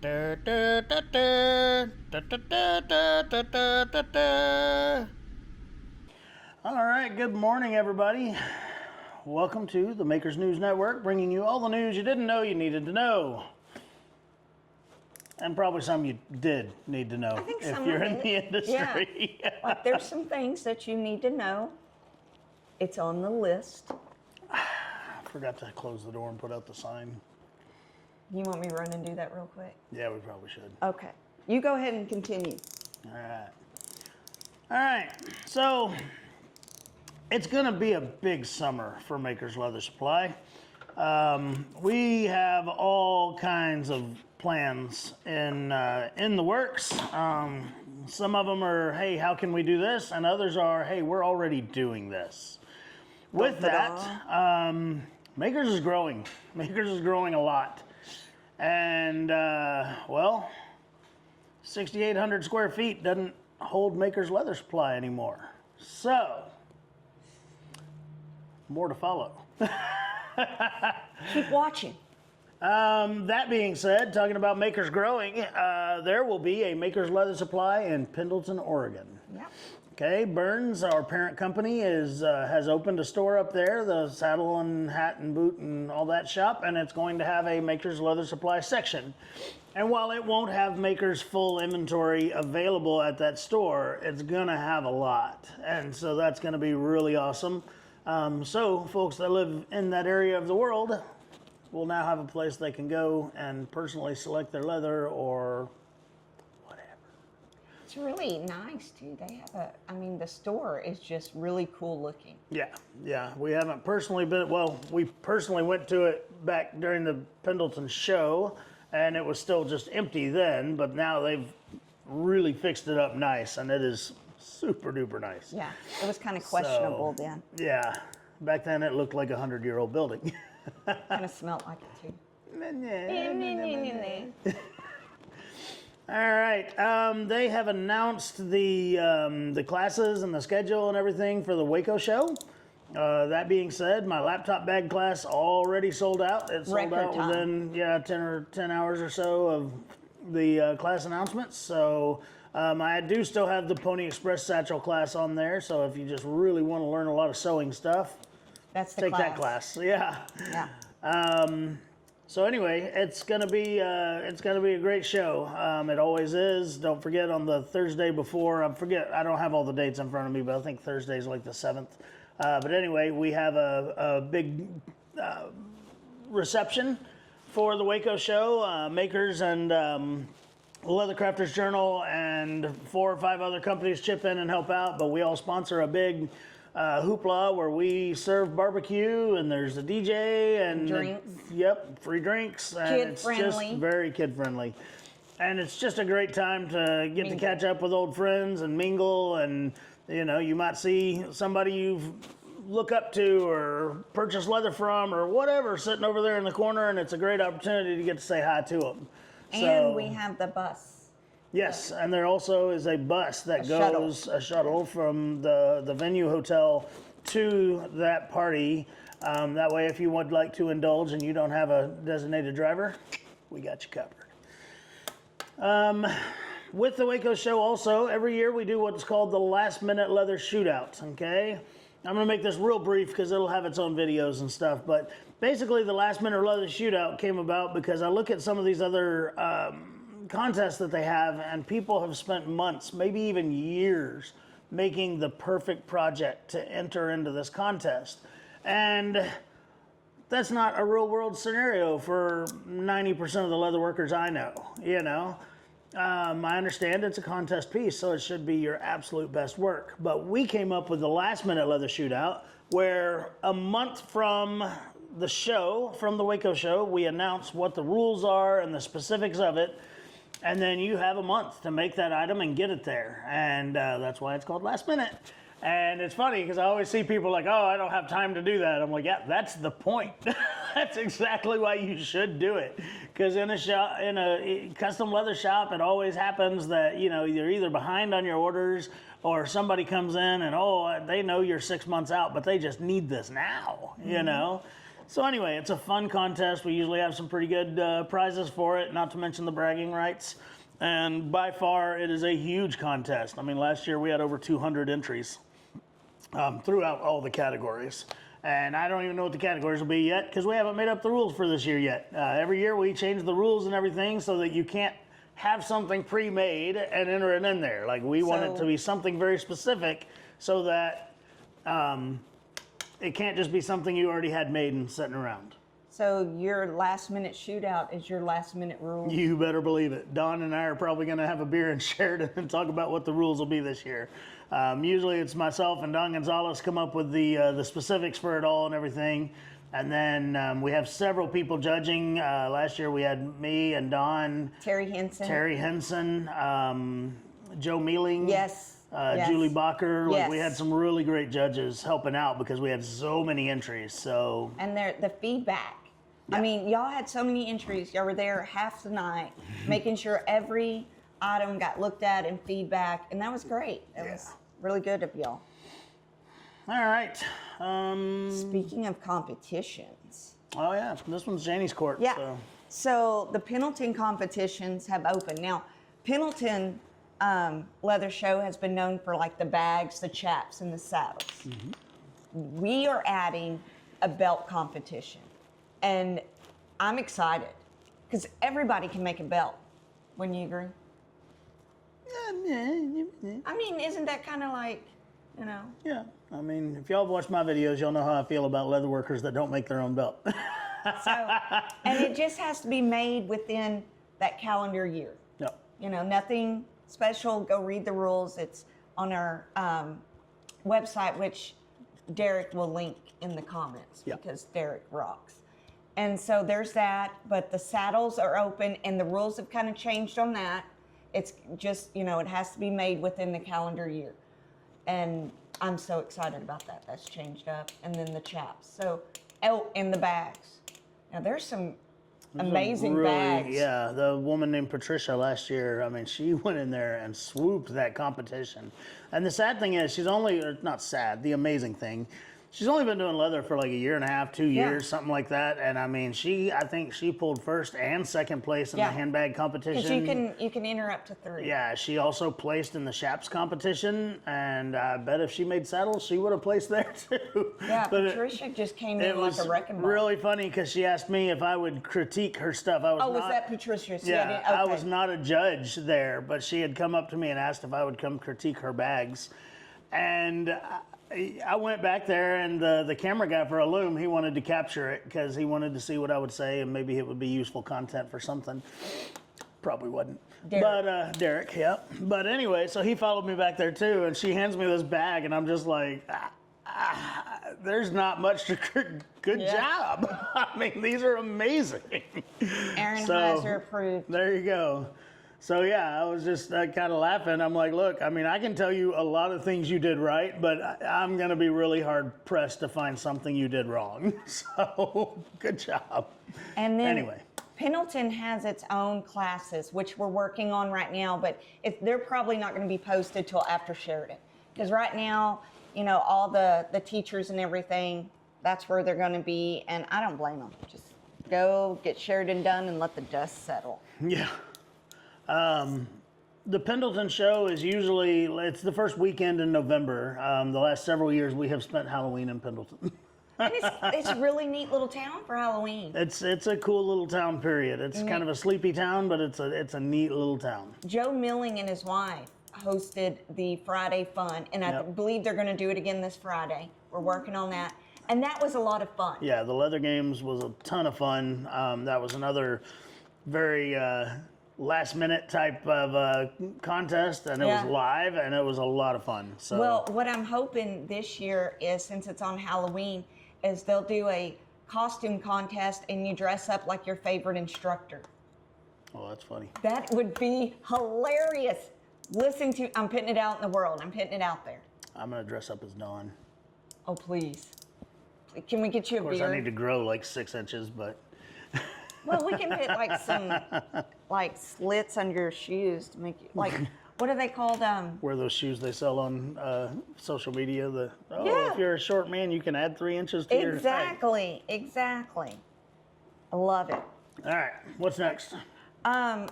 Alright, good morning everybody. Welcome to the Makers News Network, bringing you all the news you didn't know you needed to know. And probably some you did need to know I think if some you're of in it. the industry. Yeah. Like there's some things that you need to know. It's on the list. I forgot to close the door and put out the sign. You want me to run and do that real quick? Yeah, we probably should. Okay. You go ahead and continue. Alright. Alright, so it's going to be a big summer for Makers Leather Supply. We have all kinds of plans in the works. Some of them are, hey, how can we do this? And others are, hey, we're already doing this. With that, Makers is growing. Makers is growing a lot. And, well, 6,800 square feet doesn't hold Makers Leather Supply anymore. So, more to follow. Keep watching. That being said, talking about Makers growing, there will be a Makers Leather Supply in Pendleton, Oregon. Yep. Okay, Burns, our parent company, has opened a store up there, the saddle and hat and boot and all that shop, and it's going to have a Makers Leather Supply section. And while it won't have Makers full inventory available at that store, it's gonna have a lot. And so that's gonna be really awesome. So folks that live in that area of the world will now have a place they can go and personally select their leather or whatever. It's really nice too. They have the store is just really cool looking. Yeah. We haven't personally been, well, we personally went to it back during the Pendleton Show, and it was still just empty then, but now they've really fixed it up nice, and it is super duper nice. Yeah, it was kind of questionable then. Yeah, back then it looked like a 100-year-old building. Kind of smelled like it too. All right, they have announced the classes and the schedule and everything for the Waco Show. That being said, my laptop bag class already sold out. It sold out within 10 hours or so of the class announcements. So I do still have the Pony Express Satchel Class on there. So if you just really want to learn a lot of sewing stuff, take that class. Yeah. So anyway, it's gonna be a great show. It always is. Don't forget on the Thursday before. I don't have all the dates in front of me, but I think Thursday's like the 7th. But anyway, we have a big reception for the Waco Show. Makers and Leather Crafters Journal and 4 or 5 other companies chip in and help out, but we all sponsor a big hoopla where we serve barbecue and there's a DJ and drinks. Free drinks. And it's just very kid friendly. And it's just a great time to get to catch up with old friends and mingle, and you might see somebody you look up to or purchase leather from or whatever sitting over there in the corner, and it's a great opportunity to get to say hi to them. And we have the bus. Yes, and there also is a bus that goes, a shuttle from the venue hotel to that party. That way, if you would like to indulge and you don't have a designated driver, we got you covered. With the Waco Show also, every year we do what's called the last minute leather shootout, okay? I'm gonna make this real brief because it'll have its own videos and stuff, but basically the last minute leather shootout came about because I look at some of these other contests that they have, and people have spent months, maybe even years, making the perfect project to enter into this contest. And that's not a real world scenario for 90% of the leather workers I know, I understand it's a contest piece, so it should be your absolute best work. But we came up with the last minute leather shootout where a month from the show, from the Waco Show, we announce what the rules are and the specifics of it. And then you have a month to make that item and get it there. And that's why it's called last minute. And it's funny because I always see people like, oh, I don't have time to do that. I'm like, yeah, that's the point. That's exactly why you should do it. Because in a custom leather shop, it always happens that, you're either behind on your orders or somebody comes in and, they know you're 6 months out, but they just need this now, So anyway, it's a fun contest. We usually have some pretty good prizes for it, not to mention the bragging rights. And by far, it is a huge contest. I mean, last year we had over 200 entries throughout all the categories. And I don't even know what the categories will be yet because we haven't made up the rules for this year yet. Every year we change the rules and everything so that you can't have something pre-made and enter it in there. Like we want it to be something very specific so that it can't just be something you already had made and sitting around. So your last minute shootout is your last minute rule? You better believe it. Don and I are probably going to have a beer in Sheridan and talk about what the rules will be this year. Usually it's myself and Don Gonzalez come up with the specifics for it all and everything. And then we have several people judging. Last year we had me and Don. Terry Henson. Joe Mealing. Yes. Julie Bacher. Yes. Like we had some really great judges helping out because we had so many entries. So and the feedback. Yeah. I mean, y'all had so many entries. Y'all were there half the night, making sure every item got looked at and feedback, and that was great. It was really good of y'all. All right. Speaking of competitions. Oh yeah, this one's Janie's court. Yeah. So the Pendleton competitions have opened now. Pendleton Leather Show has been known for like the bags, the chaps, and the saddles. Mm-hmm. We are adding a belt competition, and I'm excited because everybody can make a belt. Wouldn't you agree? I mean, isn't that kind of like, you know? Yeah. I mean, if y'all watch my videos, y'all know how I feel about leather workers that don't make their own belt. And it just has to be made within that calendar year. Yep. You know, nothing special. Go read the rules. It's on our website, which Derek will link in the comments because Derek rocks. And so there's that, but the saddles are open and the rules have kind of changed on that. It's just, you know, it has to be made within the calendar year. And I'm so excited about that. That's changed up. And then the chaps. So, and the bags. Now there's some amazing bags. Yeah, the woman named Patricia last year, I mean, she went in there and swooped that competition. And the sad thing is, she's only, or not sad, the amazing thing, she's only been doing leather for like a year and a half, 2 years, something like that. And I mean, I think she pulled first and second place in the handbag competition. Because you can enter up to 3. Yeah, she also placed in the Shaps competition, and I bet if she made saddles, she would have placed there too. Yeah, but Patricia just came in like a wrecking ball. It was really funny because she asked me if I would critique her stuff. Was that Patricia? Yeah, I was not a judge there, but she had come up to me and asked if I would come critique her bags. And I went back there, and the camera guy for Illume, he wanted to capture it because he wanted to see what I would say, and maybe it would be useful content for something. Probably wasn't. Derek. But Derek, yeah. But anyway, so he followed me back there too, and she hands me this bag, and I'm just like, there's not much to good job. I mean, these are amazing. Aaron Heiser approved. There you go. So yeah, I was just kind of laughing. I'm like, look, I mean, I can tell you a lot of things you did right, but I'm going to be really hard pressed to find something you did wrong. So good job. And then anyway, Pendleton has its own classes, which we're working on right now, but they're probably not going to be posted till after Sheridan. Because right now, you know, all the teachers and everything, that's where they're going to be. And I don't blame them. Just go get Sheridan done and let the dust settle. Yeah. The Pendleton Show is usually, it's the first weekend in November. The last several years we have spent Halloween in Pendleton. And it's a really neat little town for Halloween. It's a cool little town, period. It's kind of a sleepy town, but it's a neat little town. Joe Milling and his wife hosted the Friday Fun, and I believe they're going to do it again this Friday. We're working on that. And that was a lot of fun. Yeah, the leather games was a ton of fun. That was another very last minute type of contest, and it was live, and it was a lot of fun. So, well, what I'm hoping this year is, since it's on Halloween, is they'll do a costume contest and you dress up like your favorite instructor. Oh, that's funny. That would be hilarious. Listen to, I'm putting it out in the world. I'm putting it out there. I'm going to dress up as Dawn. Oh, please. Can we get you a beard? Of course, I need to grow like 6 inches, but... Well, we can put like some like slits under your shoes to make you like what are they called? Wear those shoes they sell on social media. Yeah. If you're a short man, you can add 3 inches to your height. Exactly. I love it. All right, what's next?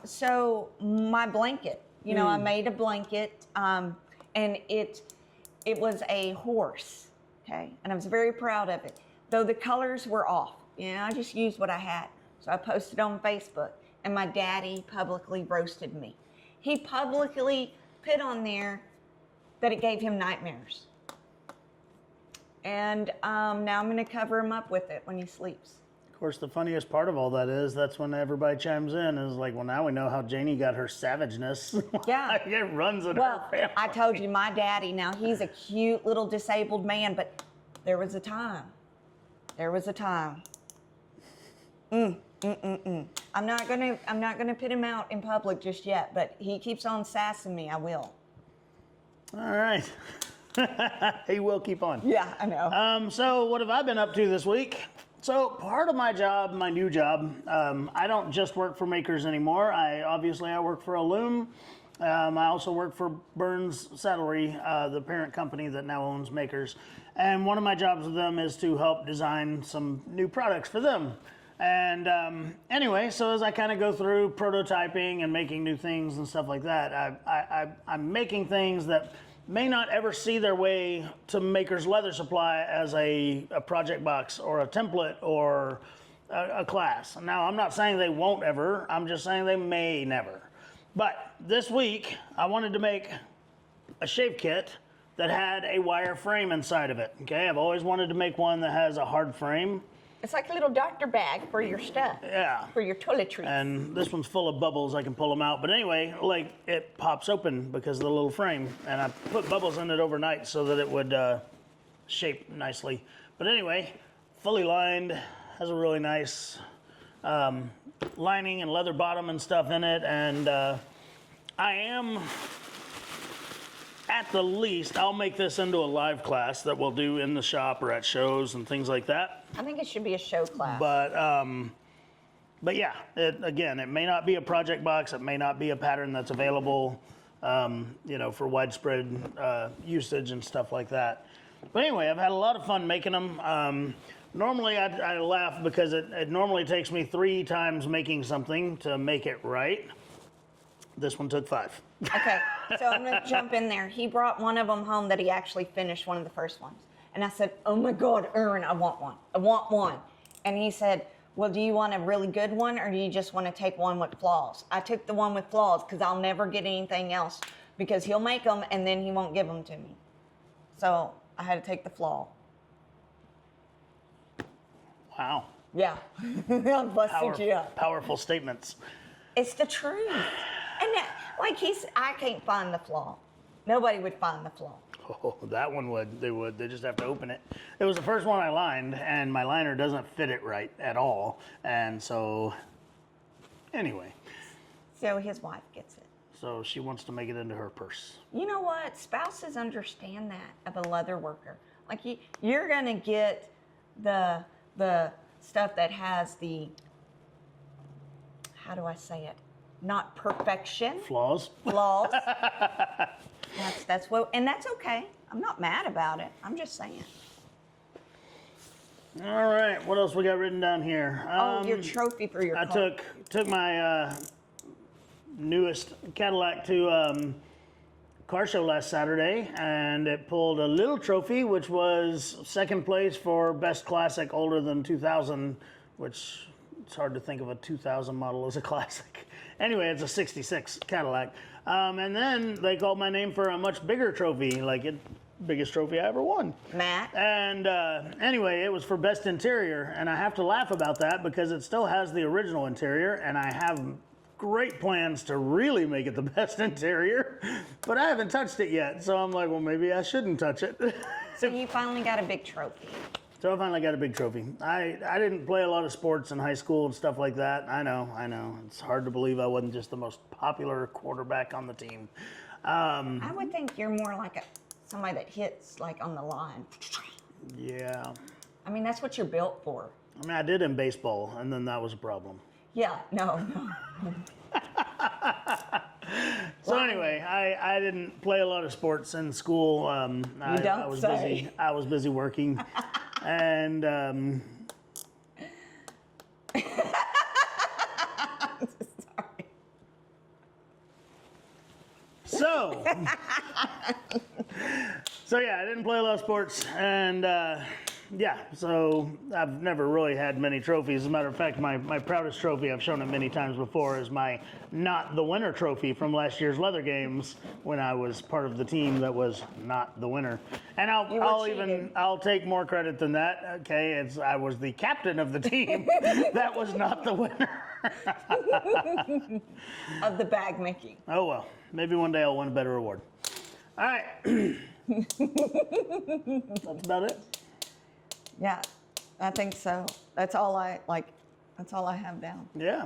So my blanket, I made a blanket, and it was a horse, okay? And I was very proud of it, though the colors were off. I just used what I had. So I posted on Facebook, and my daddy publicly roasted me. He publicly put on there that it gave him nightmares. And now I'm going to cover him up with it when he sleeps. Of course, the funniest part of all that is that's when everybody chimes in is like, well, now we know how Janie got her savageness. Yeah. It runs in her family. I told you, my daddy, now he's a cute little disabled man, but there was a time. I'm not gonna put him out in public just yet, but he keeps on sassing me. I will. All right. He will keep on. Yeah, I know. So what have I been up to this week? So part of my job, my new job, I don't just work for makers anymore. I work for a loom. I also work for Burns Saddlery, the parent company that now owns Makers. And one of my jobs with them is to help design some new products for them. And anyway, so as I kind of go through prototyping and making new things and stuff like that, I'm making things that may not ever see their way to Makers Leather Supply as a project box or a template or a class. Now, I'm not saying they won't ever. I'm just saying they may never. But this week, I wanted to make a shave kit that had a wire frame inside of it. Okay, I've always wanted to make one that has a hard frame. It's like a little doctor bag for your stuff. Yeah. For your toiletries. And this one's full of bubbles. I can pull them out. But anyway, like it pops open because of the little frame. And I put bubbles in it overnight so that it would shape nicely. But anyway, fully lined, has a really nice lining and leather bottom and stuff in it. And I am, at the least, I'll make this into a live class that we'll do in the shop or at shows and things like that. I think it should be a show class. But yeah, it may not be a project box. It may not be a pattern that's available, for widespread usage and stuff like that. But anyway, I've had a lot of fun making them. Normally, I laugh because it normally takes me 3 times making something to make it right. This one took 5. Okay, so I'm going to jump in there. He brought one of them home that he actually finished, one of the first ones. And I said, oh my God, Aaron, I want one. I want one. And he said, well, do you want a really good one or do you just want to take one with flaws? I took the one with flaws because I'll never get anything else because he'll make them and then he won't give them to me. So I had to take the flaw. Wow. Yeah, I busted you up. Powerful statements. It's the truth. And I can't find the flaw. Nobody would find the flaw. Oh, that one would. They would. They just have to open it. It was the first one I lined, and my liner doesn't fit it right at all. And so, anyway. So his wife gets it. So she wants to make it into her purse. You know what? Spouses understand that of a leather worker. Like you're gonna get the stuff that has the, how do I say it? Not perfection. Flaws. That's what, and that's okay. I'm not mad about it. I'm just saying. All right, what else we got written down here? Your trophy for your car. I took my newest Cadillac to car show last Saturday, and it pulled a little trophy, which was second place for best classic older than 2000, which it's hard to think of a 2000 model as a classic. Anyway, it's a 66 Cadillac. And then they called my name for a much bigger trophy, biggest trophy I ever won. Matt? And anyway, it was for best interior, and I have to laugh about that because it still has the original interior, and I have great plans to really make it the best interior, but I haven't touched it yet. So I'm like, well, maybe I shouldn't touch it. So you finally got a big trophy. So I finally got a big trophy. I didn't play a lot of sports in high school and stuff like that. I know. It's hard to believe I wasn't just the most popular quarterback on the team. I would think you're more like somebody that hits like on the line. Yeah. I mean, that's what you're built for. I mean, I did in baseball, and then that was a problem. Yeah, no. So anyway, I didn't play a lot of sports in school. I was busy. I was busy working, and so yeah, I didn't play a lot of sports, and yeah, so I've never really had many trophies. As a matter of fact, my proudest trophy, I've shown it many times before, is my not the winner trophy from last year's leather games when I was part of the team that was not the winner. And I'll take more credit than that. Okay, I was the captain of the team that was not the winner. Of the bag making. Oh well, maybe one day I'll win a better award. All right. That's about it. Yeah, I think so. That's all I have down. Yeah.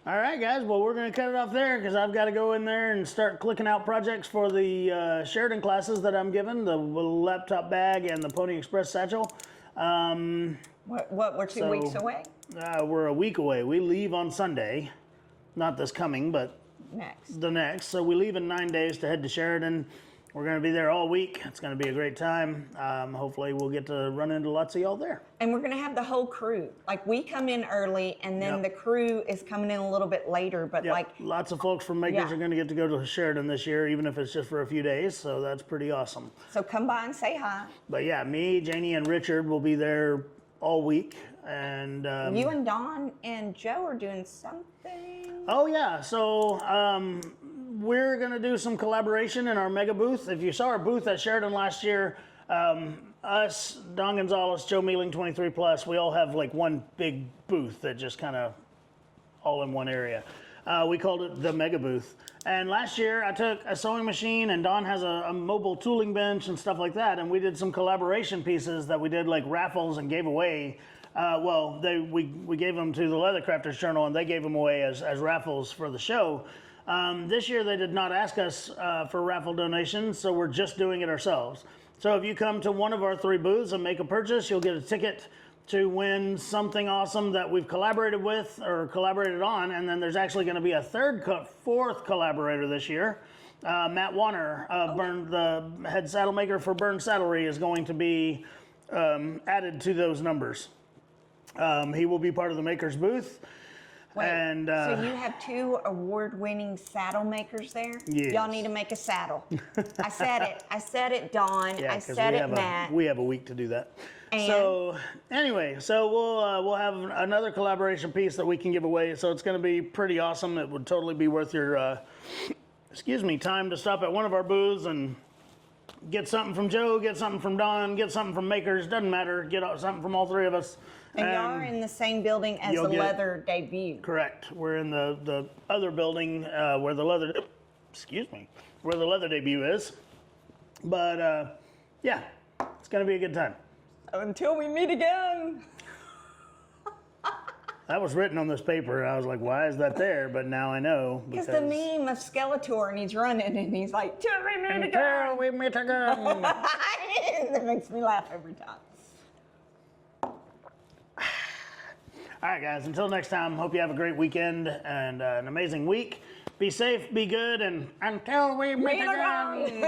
All right, guys. Well, we're going to cut it off there because I've got to go in there and start clicking out projects for the Sheridan classes that I'm given, the laptop bag and the Pony Express Satchel. We're 2 weeks away? We're a week away. We leave on Sunday. Not this coming, but the next. So we leave in 9 days to head to Sheridan. We're going to be there all week. It's going to be a great time. Hopefully we'll get to run into lots of y'all there. And we're going to have the whole crew. Like, we come in early, and then the crew is coming in a little bit later. But like, lots of folks from Makers are going to get to go to Sheridan this year, even if it's just for a few days. So that's pretty awesome. So come by and say hi. But yeah, me, Janie, and Richard will be there all week. And you and Don and Joe are doing something. Oh yeah, so we're gonna do some collaboration in our mega booth. If you saw our booth at Sheridan last year, us, Don Gonzalez, Joe Mealing 23 Plus, we all have like one big booth that just kind of all in one area. We called it the mega booth. And last year I took a sewing machine, and Don has a mobile tooling bench and stuff like that, and we did some collaboration pieces that we did like raffles and gave away. We gave them to the Leather Crafters Journal, and they gave them away as raffles for the show. This year they did not ask us for raffle donations, so we're just doing it ourselves. So if you come to one of our 3 booths and make a purchase, you'll get a ticket to win something awesome that we've collaborated with or collaborated on, and then there's actually going to be a fourth collaborator this year. Matt Warner, the head saddle maker for Burn Saddlery, is going to be added to those numbers. He will be part of the Makers booth. Wait, and so you have 2 award-winning saddle makers there? Yes. Y'all need to make a saddle. I said it, Dawn. Yeah, I said it, Matt. We have a week to do that. And? So anyway, we'll have another collaboration piece that we can give away. So it's going to be pretty awesome. It would totally be worth your time to stop at one of our booths and get something from Joe, get something from Don, get something from Makers. Doesn't matter. Get something from all 3 of us. And y'all are in the same building as the leather debut. Correct. We're in the other building where the leather debut is. But yeah, it's gonna be a good time. Until we meet again. That was written on this paper, and I was like, why is that there? But now I know. Because the meme of Skeletor, and he's running, and he's like, till we meet again. Until we meet again. That makes me laugh every time. All right, guys, until next time, hope you have a great weekend and an amazing week. Be safe, be good, and until we meet again.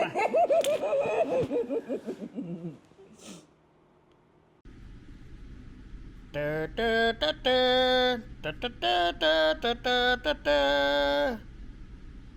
Da, da, da, da, da, da, da, da, da, da, da.